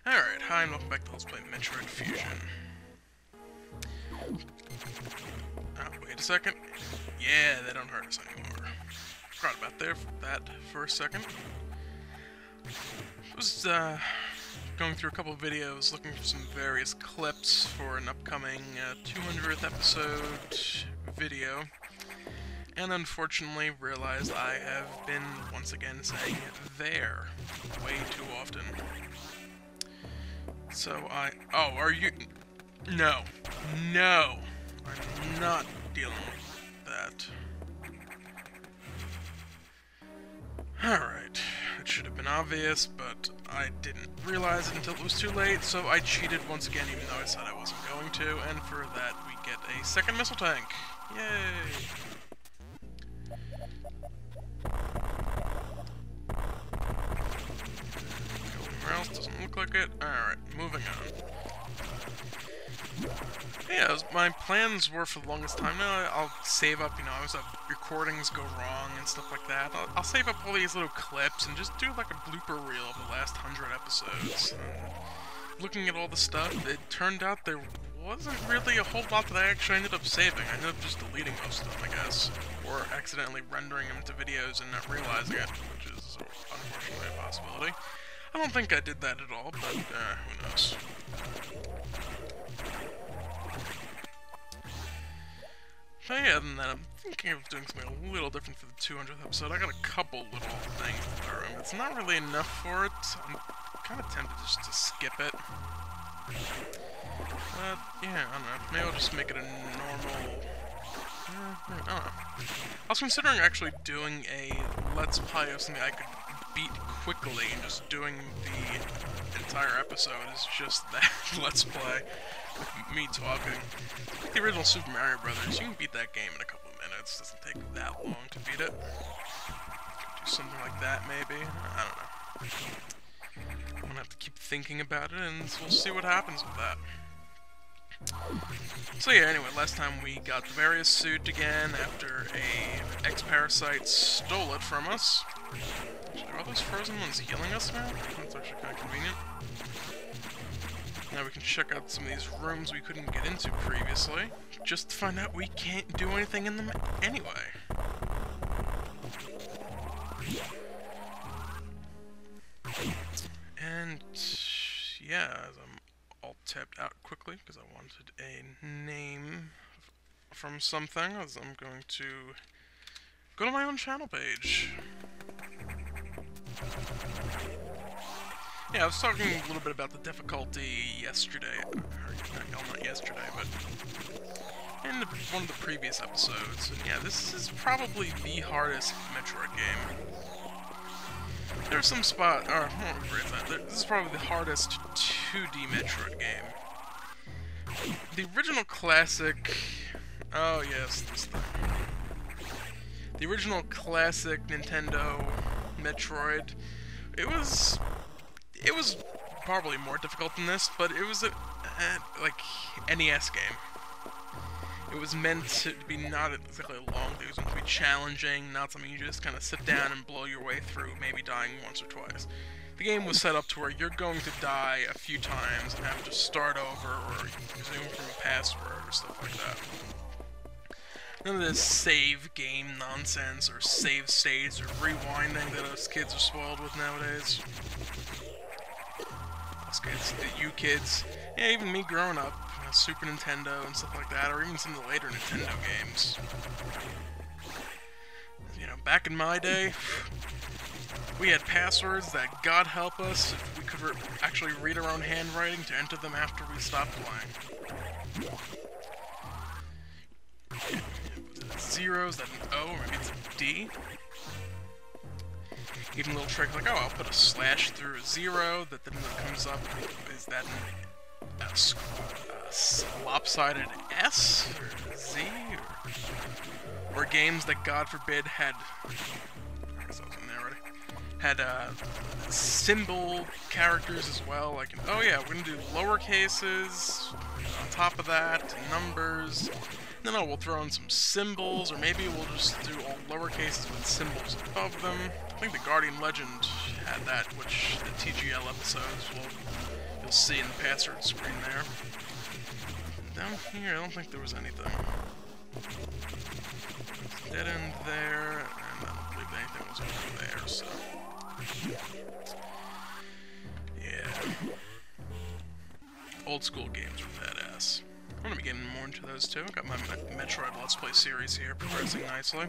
Alright, hi and welcome back to Let's Play Metroid Fusion. Oh, wait a second. Yeah, they don't hurt us anymore. Forgot about that for a second. I was going through a couple of videos looking for some various clips for an upcoming 200th episode video. And unfortunately realized I have been once again saying there way too often. So oh, are you... No. No! I'm not dealing with that. Alright. It should have been obvious, but I didn't realize it until it was too late, so I cheated once again even though I said I wasn't going to, and for that we get a second missile tank. Yay! Anywhere else? Doesn't look like it. Alright, moving on. Yeah, my plans were for the longest time now, I'll save up, I always have recordings go wrong and stuff like that. I'll save up all these little clips and just do like a blooper reel of the last 100 episodes. Looking at all the stuff, it turned out there wasn't really a whole lot that I actually ended up saving. I ended up just deleting most of them, I guess. Or accidentally rendering them to videos and not realizing it, which is unfortunately a possibility. I don't think I did that at all, but who knows. So yeah, other than that, I'm thinking of doing something a little different for the 200th episode. I got a couple little things to throw in. It's not really enough for it. I'm kind of tempted just to skip it. But, yeah, I don't know. Maybe I'll just make it a normal... I don't know. I was considering actually doing a Let's Play of something I could beat quickly, and just doing the entire episode is just that Let's Play with me talking. Like the original Super Mario Brothers, you can beat that game in a couple of minutes. It doesn't take that long to beat it. Do something like that, maybe. I don't know. I'm gonna have to keep thinking about it, and we'll see what happens with that. So yeah, anyway, last time we got the Various suit again after a X-Parasite stole it from us. Actually, are all those frozen ones healing us now? That's actually kind of convenient. Now we can check out some of these rooms we couldn't get into previously, just to find out we can't do anything in them anyway. And yeah, as I'm all tapped out quickly because I wanted a name from something, as I'm going to go to my own channel page. Yeah, I was talking a little bit about the difficulty yesterday, or not yesterday, but in one of the previous episodes. And yeah, this is probably the hardest Metroid game. There's some spot, or let me rephrase that. This is probably the hardest 2D Metroid game. The original classic, oh yes, this thing. The original classic Nintendo Metroid, it was probably more difficult than this, but it was a like NES game. It was meant to be not exactly a long thing. It was meant to be challenging, not something you just kind of sit down and blow your way through, maybe dying once or twice. The game was set up to where you're going to die a few times and have to start over or resume from a password or stuff like that. None of this save game nonsense or save states or rewinding that us kids are spoiled with nowadays. Us kids, you kids, yeah, even me growing up, Super Nintendo and stuff like that, or even some of the later Nintendo games. Back in my day, we had passwords that, God help us, if we could actually read our own handwriting to enter them after we stopped playing. Zeros, that an O, or maybe it's a D. Even a little trick like, oh, I'll put a slash through a 0, that then when it comes up, is that a lopsided S, or Z, or games that, God forbid, had, I guess I was in there already, had symbol characters as well, like, oh yeah, we're gonna do lower cases, on top of that, numbers. No, we'll throw in some symbols, or maybe we'll just do all lower cases with symbols above them. I think the Guardian Legend had that, which the TGL episodes will you'll see in the password screen there. Down here, I don't think there was anything. Dead end there, and I don't believe anything was over there, so... yeah. Old school games were badass. I'm gonna be getting more into those too. I've got my Metroid Let's Play series here, progressing nicely.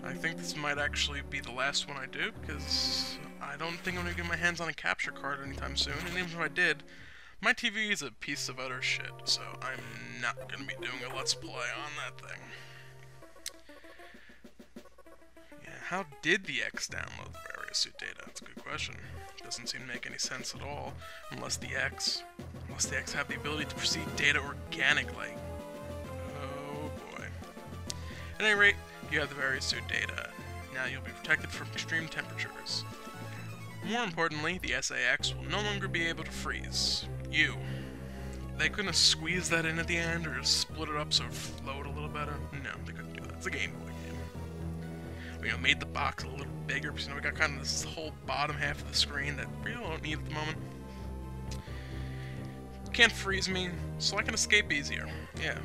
I think this might actually be the last one I do, because I don't think I'm gonna get my hands on a capture card anytime soon, and even if I did, my TV is a piece of utter shit, so I'm not gonna be doing a Let's Play on that thing. Yeah, how did the X download the various suit data? That's a good question. Doesn't seem to make any sense at all, unless the X have the ability to perceive data organically. Oh boy. At any rate, you have the various suit data. Now you'll be protected from extreme temperatures. More importantly, the SAX will no longer be able to freeze you. They couldn't have squeezed that in at the end, or just split it up so it flowed a little better. No, they couldn't do that. It's a Game Boy game. We made the box a little bigger, because we got kind of this whole bottom half of the screen that we really don't need at the moment. Can't freeze me, so I can escape easier. Yeah,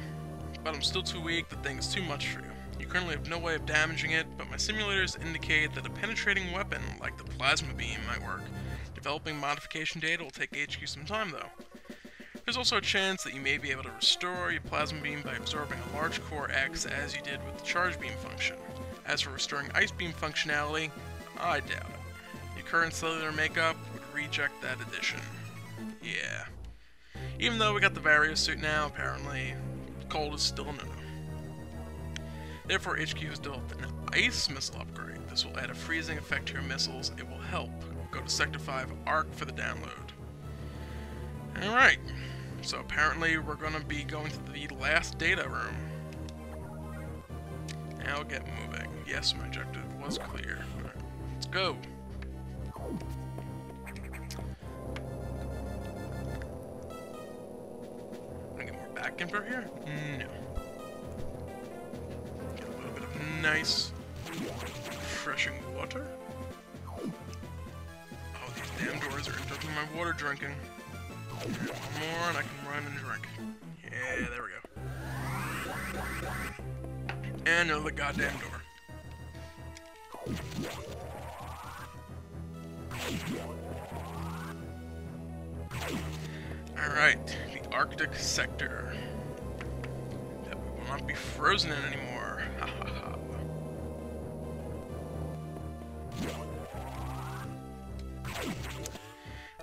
but I'm still too weak. The thing is too much for you. You currently have no way of damaging it, but my simulators indicate that a penetrating weapon, like the plasma beam, might work. Developing modification data will take HQ some time, though. There's also a chance that you may be able to restore your plasma beam by absorbing a large core X, as you did with the charge beam function. As for restoring ice beam functionality, I doubt it. Your current cellular makeup would reject that addition. Yeah. Even though we got the various suit now, apparently, cold is still a no-no. Therefore, HQ has developed an ice missile upgrade. This will add a freezing effect to your missiles. It will help. Go to Sector 5 ARC for the download. Alright, so apparently we're going to be going to the last data room. Now get moving. Yes, my objective was clear. Alright, let's go. Can I get more back info here? No. Get a little bit of nice, refreshing water. Oh, these damn doors are interrupting my water drinking. One more and I can run and drink. Yeah, there we go. And another goddamn door. Alright, the Arctic sector. That we will not be frozen in anymore. Ha ha ha.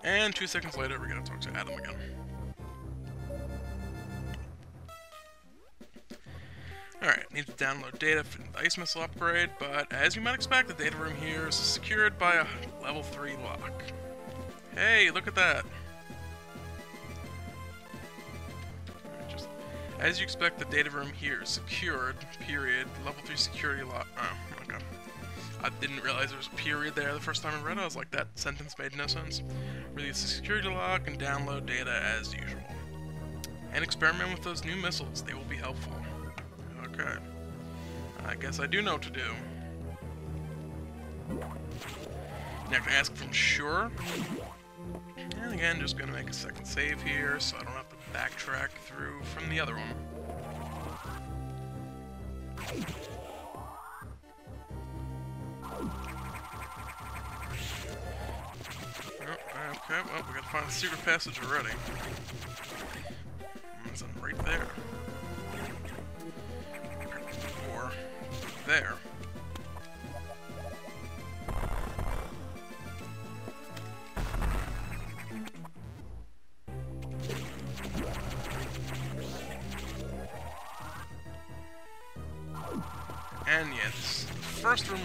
And 2 seconds later, we're gonna talk to Adam again. Alright, need to download data for the ice missile upgrade, but as you might expect, the data room here is secured by a level 3 lock. Hey, look at that! As you expect, the data room here is secured, period, level 3 security lock. Oh, okay. I didn't realize there was a period there the first time I read it. I was like, that sentence made no sense. Release the security lock and download data as usual. And experiment with those new missiles. They will be helpful. Okay. I guess I do know what to do. Now I can ask from sure. And again, just gonna make a second save here so I don't have to backtrack through from the other one. Okay, well, we gotta find the secret passage already. It's right there. Or there. And yeah, this first room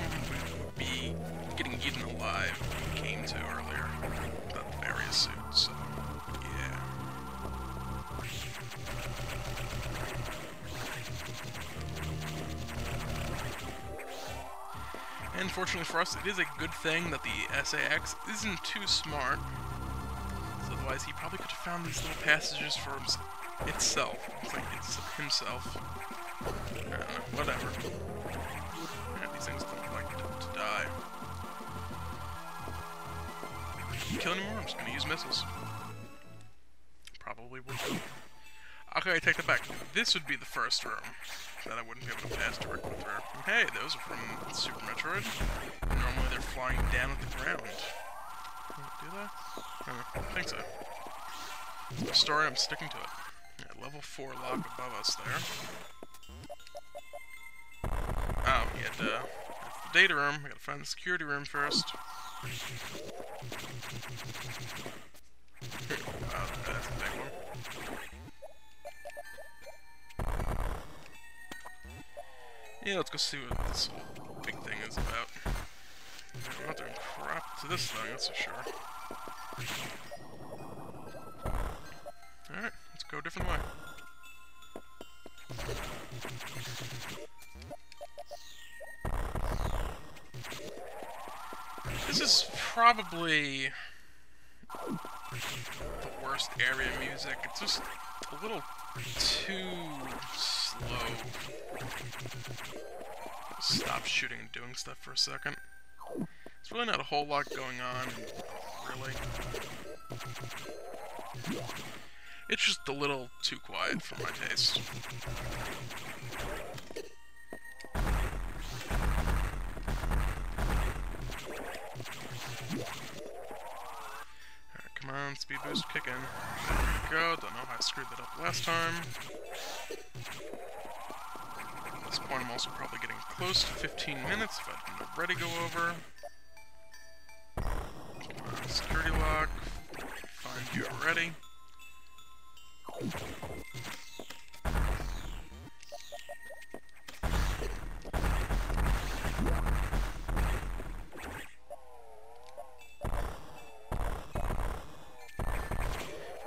would be getting eaten alive we came to earlier. The various suits, so yeah. And fortunately for us, it is a good thing that the SAX isn't too smart. Otherwise, he probably could have found these little passages for itself. It's like it's himself. I don't know, whatever. Yeah, these things don't like to die. Kill anymore? I'm just gonna use missiles. probably would. Okay, I take that back. This would be the first room that I wouldn't be able to pass directly through. And hey, those are from Super Metroid. Normally they're flying down at the ground. Do they? I think so. The story, I'm sticking to it. Yeah, level 4 lock above us there. Oh, we had that's the data room. We gotta find the security room first. Oh, that's a big one. Yeah, let's go see what this whole big thing is about. I'm not doing crap to this thing, that's for sure. Alright, let's go a different way. This is probably the worst area music. It's just a little too slow. Stop shooting and doing stuff for a second. There's really not a whole lot going on, really. It's just a little too quiet for my taste. Alright, come on, speed boost, kick in. There we go, don't know how I screwed that up last time. At this point I'm also probably getting close to 15 minutes if I didn't already go over. Come on, security lock. Find you already.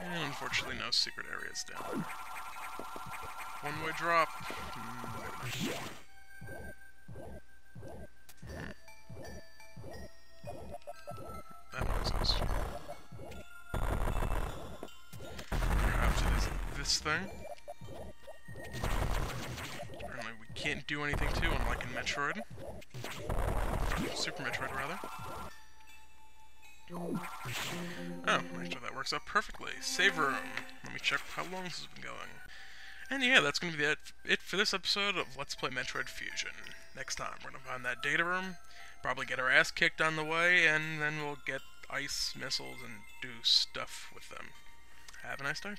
And unfortunately no secret areas down there. One-way drop. That noise is. Perhaps it is this thing. Apparently we can't do anything to, unlike in Metroid. Super Metroid, rather. Oh, actually that works out perfectly. Save room. Let me check how long this has been going. And yeah, that's going to be it for this episode of Let's Play Metroid Fusion. Next time, we're going to find that data room, probably get our ass kicked on the way, and then we'll get ice missiles and do stuff with them. Have a nice day.